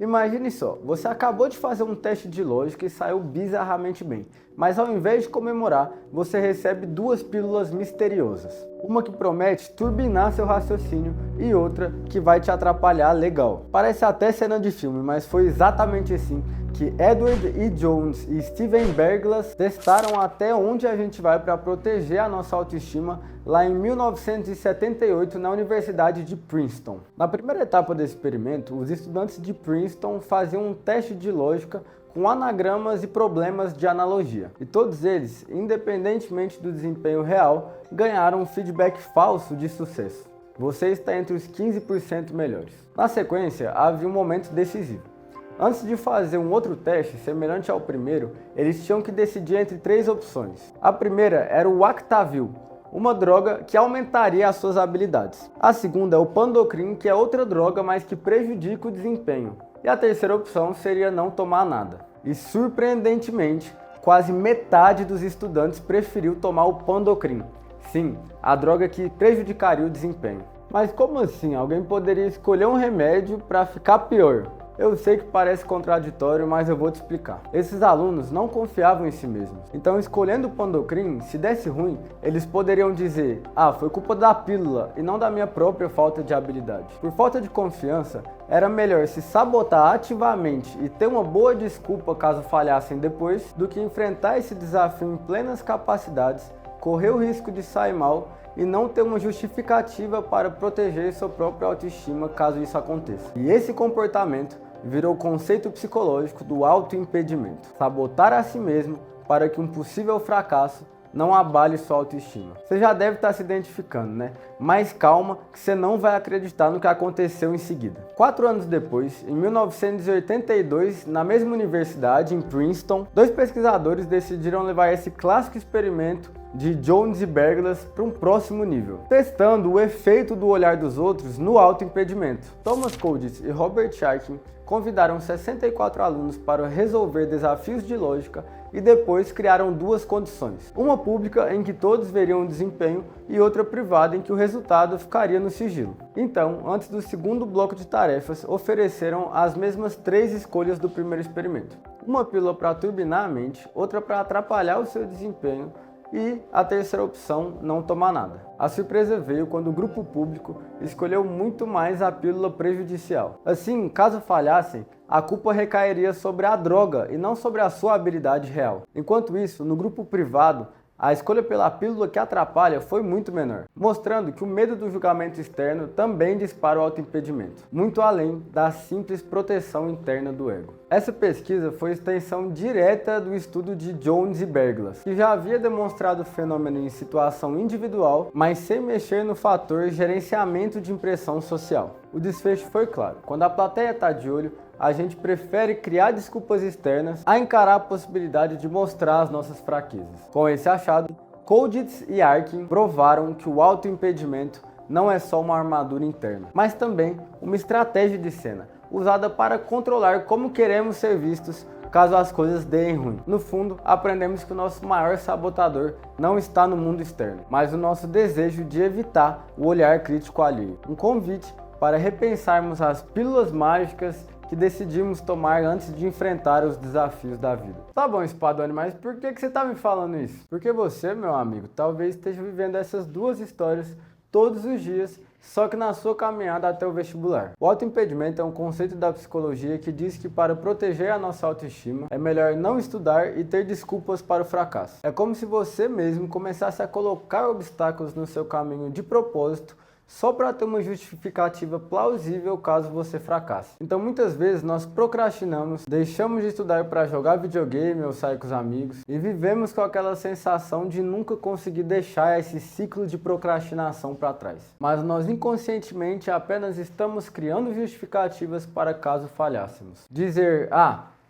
Imagine só, você acabou de fazer um teste de lógica e saiu bizarramente bem, mas ao invés de comemorar, você recebe duas pílulas misteriosas. Uma que promete turbinar seu raciocínio e outra que vai te atrapalhar legal. Parece até cena de filme, mas foi exatamente assim que Edward E. Jones e Steven Berglas testaram até onde a gente vai para proteger a nossa autoestima lá em 1978 na Universidade de Princeton. Na primeira etapa desse experimento, os estudantes de Princeton faziam um teste de lógica com anagramas e problemas de analogia. E todos eles, independentemente do desempenho real, ganharam um feedback falso de sucesso. Você está entre os 15% melhores. Na sequência, havia um momento decisivo. Antes de fazer um outro teste semelhante ao primeiro, eles tinham que decidir entre três opções. A primeira era o Actavil, uma droga que aumentaria as suas habilidades. A segunda é o Pandocrin, que é outra droga, mas que prejudica o desempenho. E a terceira opção seria não tomar nada. E surpreendentemente, quase metade dos estudantes preferiu tomar o Pandocrin. Sim, a droga que prejudicaria o desempenho. Mas como assim? Alguém poderia escolher um remédio para ficar pior? Eu sei que parece contraditório, mas eu vou te explicar. Esses alunos não confiavam em si mesmos. Então, escolhendo o Pandocrin, se desse ruim, eles poderiam dizer: foi culpa da pílula e não da minha própria falta de habilidade. Por falta de confiança, era melhor se sabotar ativamente e ter uma boa desculpa caso falhassem depois, do que enfrentar esse desafio em plenas capacidades, correr o risco de sair mal e não ter uma justificativa para proteger sua própria autoestima caso isso aconteça. E esse comportamento virou o conceito psicológico do autoimpedimento. Sabotar a si mesmo para que um possível fracasso não abale sua autoestima. Você já deve estar se identificando, né? Mas calma que você não vai acreditar no que aconteceu em seguida. 4 anos depois, em 1982, na mesma universidade, em Princeton, 2 pesquisadores decidiram levar esse clássico experimento de Jones e Berglas para um próximo nível, testando o efeito do olhar dos outros no autoimpedimento. Thomas Colditz e Robert Sharkin convidaram 64 alunos para resolver desafios de lógica e depois criaram 2 condições. Uma pública, em que todos veriam o desempenho, e outra privada, em que o resultado ficaria no sigilo. Então, antes do segundo bloco de tarefas, ofereceram as mesmas 3 escolhas do primeiro experimento. Uma pílula para turbinar a mente, outra para atrapalhar o seu desempenho, e a terceira opção, não tomar nada. A surpresa veio quando o grupo público escolheu muito mais a pílula prejudicial. Assim, caso falhassem, a culpa recairia sobre a droga e não sobre a sua habilidade real. Enquanto isso, no grupo privado, a escolha pela pílula que atrapalha foi muito menor, mostrando que o medo do julgamento externo também dispara o autoimpedimento, muito além da simples proteção interna do ego. Essa pesquisa foi extensão direta do estudo de Jones e Berglas, que já havia demonstrado o fenômeno em situação individual, mas sem mexer no fator gerenciamento de impressão social. O desfecho foi claro: quando a plateia está de olho, a gente prefere criar desculpas externas a encarar a possibilidade de mostrar as nossas fraquezas. Com esse achado, Colditz e Arkin provaram que o autoimpedimento não é só uma armadura interna, mas também uma estratégia de cena, usada para controlar como queremos ser vistos caso as coisas deem ruim. No fundo, aprendemos que o nosso maior sabotador não está no mundo externo, mas no nosso desejo de evitar o olhar crítico alheio. Um convite para repensarmos as pílulas mágicas que decidimos tomar antes de enfrentar os desafios da vida. Tá bom, Spadoni, mas por que você tá me falando isso? Porque você, meu amigo, talvez esteja vivendo essas 2 histórias todos os dias, só que na sua caminhada até o vestibular. O autoimpedimento é um conceito da psicologia que diz que para proteger a nossa autoestima, é melhor não estudar e ter desculpas para o fracasso. É como se você mesmo começasse a colocar obstáculos no seu caminho de propósito, só para ter uma justificativa plausível caso você fracasse. Então muitas vezes nós procrastinamos, deixamos de estudar para jogar videogame ou sair com os amigos e vivemos com aquela sensação de nunca conseguir deixar esse ciclo de procrastinação para trás. Mas nós inconscientemente apenas estamos criando justificativas para caso falhássemos. Dizer,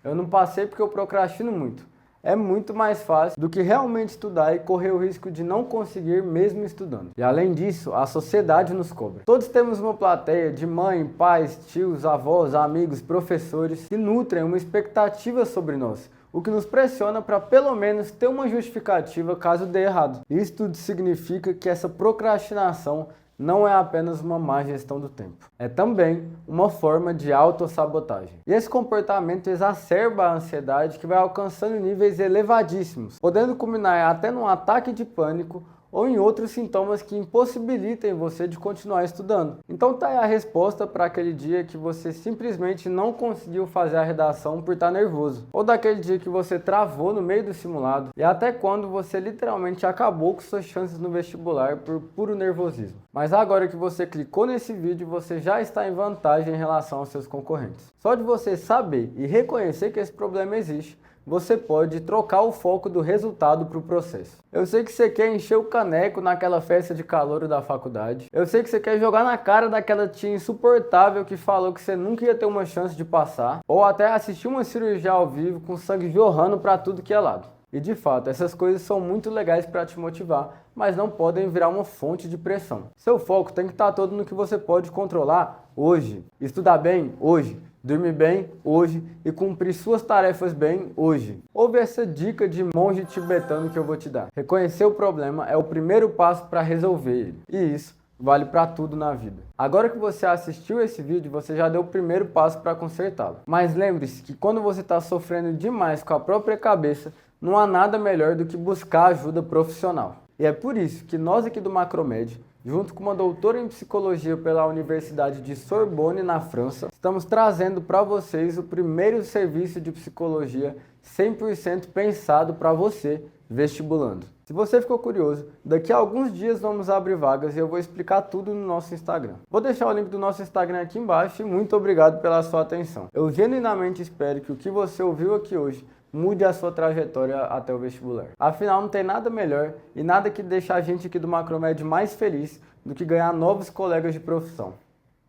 eu não passei porque eu procrastino muito, é muito mais fácil do que realmente estudar e correr o risco de não conseguir mesmo estudando. E além disso, a sociedade nos cobra. Todos temos uma plateia de mãe, pais, tios, avós, amigos, professores que nutrem uma expectativa sobre nós, o que nos pressiona para pelo menos ter uma justificativa caso dê errado. Isso tudo significa que essa procrastinação não é apenas uma má gestão do tempo, é também uma forma de autossabotagem. E esse comportamento exacerba a ansiedade, que vai alcançando níveis elevadíssimos, podendo culminar até num ataque de pânico ou em outros sintomas que impossibilitem você de continuar estudando. Então tá aí a resposta para aquele dia que você simplesmente não conseguiu fazer a redação por estar nervoso, ou daquele dia que você travou no meio do simulado, e até quando você literalmente acabou com suas chances no vestibular por puro nervosismo. Mas agora que você clicou nesse vídeo, você já está em vantagem em relação aos seus concorrentes. Só de você saber e reconhecer que esse problema existe, você pode trocar o foco do resultado para o processo. Eu sei que você quer encher o caneco naquela festa de calouro da faculdade. Eu sei que você quer jogar na cara daquela tia insuportável que falou que você nunca ia ter uma chance de passar. Ou até assistir uma cirurgia ao vivo com sangue jorrando para tudo que é lado. E de fato, essas coisas são muito legais para te motivar, mas não podem virar uma fonte de pressão. Seu foco tem que estar todo no que você pode controlar hoje. Estudar bem hoje. Dormir bem hoje e cumprir suas tarefas bem hoje. Ouve essa dica de monge tibetano que eu vou te dar. Reconhecer o problema é o primeiro passo para resolver ele. E isso vale para tudo na vida. Agora que você assistiu esse vídeo, você já deu o primeiro passo para consertá-lo. Mas lembre-se que quando você está sofrendo demais com a própria cabeça, não há nada melhor do que buscar ajuda profissional. E é por isso que nós aqui do Macromed, junto com uma doutora em psicologia pela Universidade de Sorbonne, na França, estamos trazendo para vocês o primeiro serviço de psicologia 100% pensado para você, vestibulando. Se você ficou curioso, daqui a alguns dias vamos abrir vagas e eu vou explicar tudo no nosso Instagram. Vou deixar o link do nosso Instagram aqui embaixo e muito obrigado pela sua atenção. Eu genuinamente espero que o que você ouviu aqui hoje mude a sua trajetória até o vestibular. Afinal, não tem nada melhor e nada que deixe a gente aqui do Macromed mais feliz do que ganhar novos colegas de profissão.